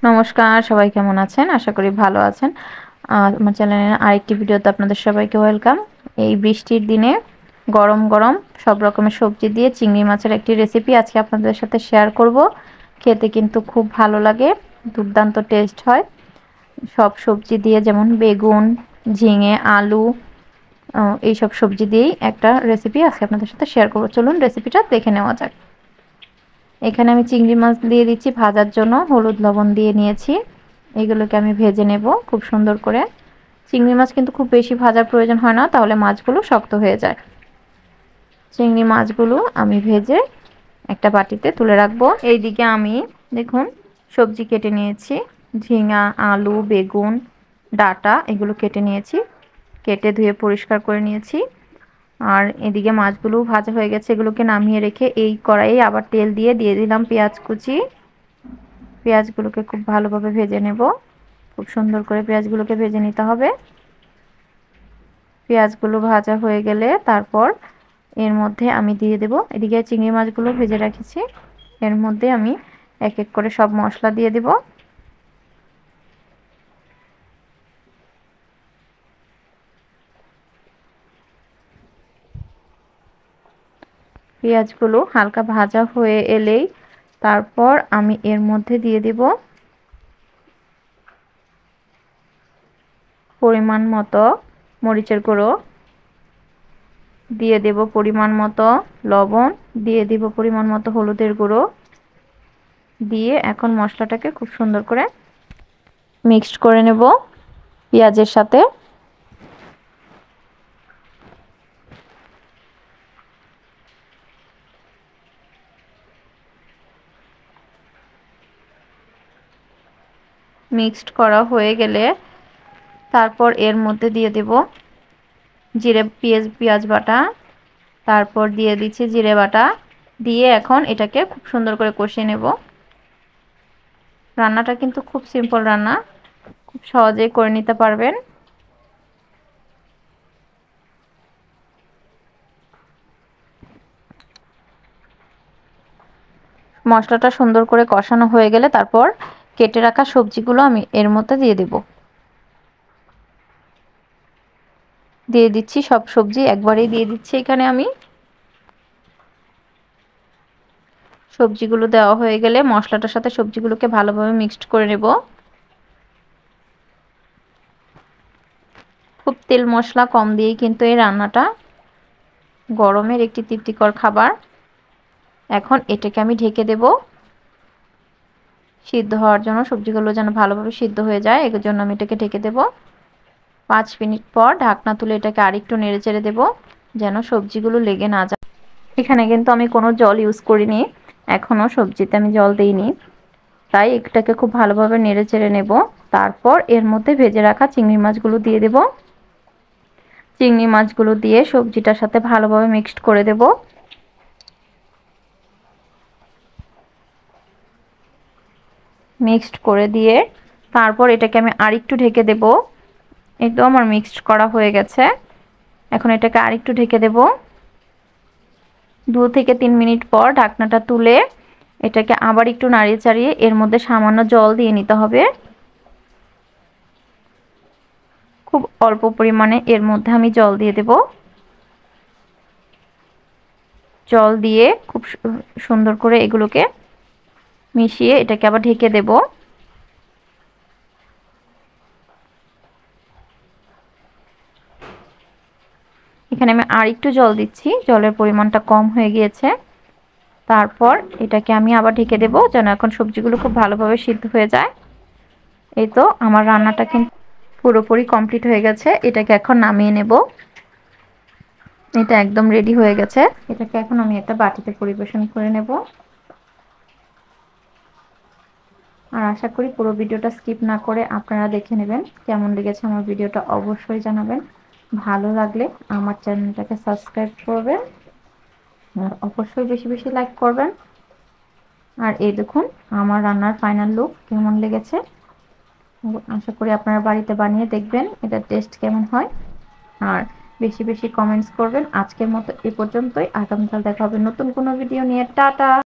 নমস্কার, সবাই কেমন আছেন? আশা করি ভালো আছেন। আমার চ্যানেলের আরেকটি ভিডিওতে আপনাদের সবাইকে ওয়েলকাম। এই বৃষ্টির দিনে গরম গরম সব রকমের সবজি দিয়ে চিংড়ি মাছের একটি রেসিপি আজকে আপনাদের সাথে শেয়ার করব। খেতে কিন্তু খুব ভালো লাগে, দুর্দান্ত টেস্ট হয়। সব সবজি দিয়ে, যেমন বেগুন, ঝিঙে, আলু, এইসব সবজি দিয়েই একটা রেসিপি আজকে আপনাদের সাথে শেয়ার করব। চলুন রেসিপিটা দেখে নেওয়া যাক। এখানে আমি চিংড়ি মাছ দিয়ে দিচ্ছি ভাজার জন্য, হলুদ লবণ দিয়ে নিয়েছি। এগুলোকে আমি ভেজে নেব খুব সুন্দর করে। চিংড়ি মাছ কিন্তু খুব বেশি ভাজার প্রয়োজন হয় না, তাহলে মাছগুলো শক্ত হয়ে যায়। চিংড়ি মাছগুলো আমি ভেজে একটা বাটিতে তুলে রাখবো। এইদিকে আমি দেখুন সবজি কেটে নিয়েছি, ঝিঙা, আলু, বেগুন, ডাঁটা এগুলো কেটে নিয়েছি, কেটে ধুয়ে পরিষ্কার করে নিয়েছি। আর এদিকে মাছগুলো ভাজা হয়ে গেছে, এগুলোকে নামিয়ে রেখে এই কড়াইয়ে আবার তেল দিয়ে দিলাম পেঁয়াজ কুচি। পেঁয়াজগুলোকে খুব ভালোভাবে ভেজে নেব, খুব সুন্দর করে পেঁয়াজগুলোকে ভেজে নিতে হবে। পেঁয়াজগুলো ভাজা হয়ে গেলে তারপর এর মধ্যে আমি দিয়ে দেব, এদিকে চিংড়ি মাছগুলো ভেজে রেখেছি, এর মধ্যে আমি এক এক করে সব মশলা দিয়ে দেব। পেঁয়াজগুলো হালকা ভাজা হয়ে এলেই তারপর আমি এর মধ্যে দিয়ে দেব পরিমাণ মতো মরিচের গুঁড়ো, দিয়ে দেব পরিমাণ মতো লবণ, দিয়ে দেব পরিমাণ মতো হলুদের গুঁড়ো, দিয়ে এখন মশলাটাকে খুব সুন্দর করে মিক্সড করে নেব পেঁয়াজের সাথে। মিক্সড করা হয়ে গেলে তারপর এর মধ্যে দিয়ে দেব জিরে পেঁয়াজ বাটা, তারপর দিয়ে দিচ্ছি জিরে বাটা, দিয়ে এখন এটাকে খুব সুন্দর করে কষিয়ে নেব। রান্নাটা কিন্তু খুব সিম্পল রান্না, খুব সহজেই করে নিতে পারবেন। মশলাটা সুন্দর করে কষানো হয়ে গেলে তারপর কেটে রাখা সবজিগুলো আমি এর মধ্যে দিয়ে দেব। দিয়ে দিচ্ছি সব সবজি একবারেই দিয়ে দিচ্ছি। এখানে আমি সবজিগুলো দেওয়া হয়ে গেলে মশলাটার সাথে সবজিগুলোকে ভালোভাবে মিক্সড করে নেব। খুব তেল মশলা কম দিয়েই কিন্তু এই রান্নাটা গরমের একটি তৃপ্তিকর খাবার। এখন এটাকে আমি ঢেকে দেব সিদ্ধ হওয়ার জন্য, সবজিগুলো যেন ভালোভাবে সিদ্ধ হয়ে যায়, এর জন্য আমি এটাকে ঢেকে দেব। 5 মিনিট পর ঢাকনা তুলে এটাকে আরেকটু নেড়ে চেড়ে দেব, যেন সবজিগুলো লেগে না যায়। এখানে কিন্তু আমি কোনো জল ইউজ করিনি, এখনো সবজিতে আমি জল দিইনি, তাই এটাকে খুব ভালোভাবে নেড়ে চেড়ে নেব। তারপর এর মধ্যে ভেজে রাখা চিংড়ি মাছগুলো দিয়ে দেব। চিংড়ি মাছগুলো দিয়ে সবজিটার সাথে ভালোভাবে মিক্সড করে দেব। মিক্সড করে দিয়ে তারপর এটাকে আমি আরেকটু ঢেকে দেব। এই তো আমার মিক্সড করা হয়ে গেছে, এখন এটাকে আরেকটু ঢেকে দেব। 2 থেকে 3 মিনিট পর ঢাকনাটা তুলে এটাকে আবার একটু নাড়িয়ে চাড়িয়ে এর মধ্যে সামান্য জল দিয়ে নিতে হবে। খুব অল্প পরিমাণে এর মধ্যে আমি জল দিয়ে দেব। জল দিয়ে খুব সুন্দর করে এগুলোকে মিশিয়ে এটাকে আবার ঢেকে দেব। এখানে আমি আর একটু জল দিচ্ছি, জলের পরিমাণটা কম হয়ে গিয়েছে। তারপর এটাকে আমি আবার ঢেকে দেব, যেন এখন সবজিগুলো খুব ভালোভাবে সিদ্ধ হয়ে যায়। এই তো আমার রান্নাটা কিন্তু পুরোপুরি কমপ্লিট হয়ে গেছে। এটাকে এখন নামিয়ে নেব। এটা একদম রেডি হয়ে গেছে। এটাকে এখন আমি একটা বাটিতে পরিবেশন করে নেব। আর আশা করি পুরো ভিডিওটা স্কিপ না করে আপনারা দেখে নেবেন। কেমন লেগেছে আমার ভিডিওটা অবশ্যই জানাবেন। ভালো লাগলে আমার চ্যানেলটাকে সাবস্ক্রাইব করবেন আর অবশ্যই বেশি বেশি লাইক করবেন। আর এই দেখুন আমার রান্নার ফাইনাল লুক কেমন লেগেছে। আশা করি আপনারা বাড়িতে বানিয়ে দেখবেন এটা টেস্ট কেমন হয়। আর বেশি বেশি কমেন্টস করবেন। আজকের মতো এ পর্যন্তই, আগামীকাল দেখা হবে নতুন কোনো ভিডিও নিয়ে। টাটা।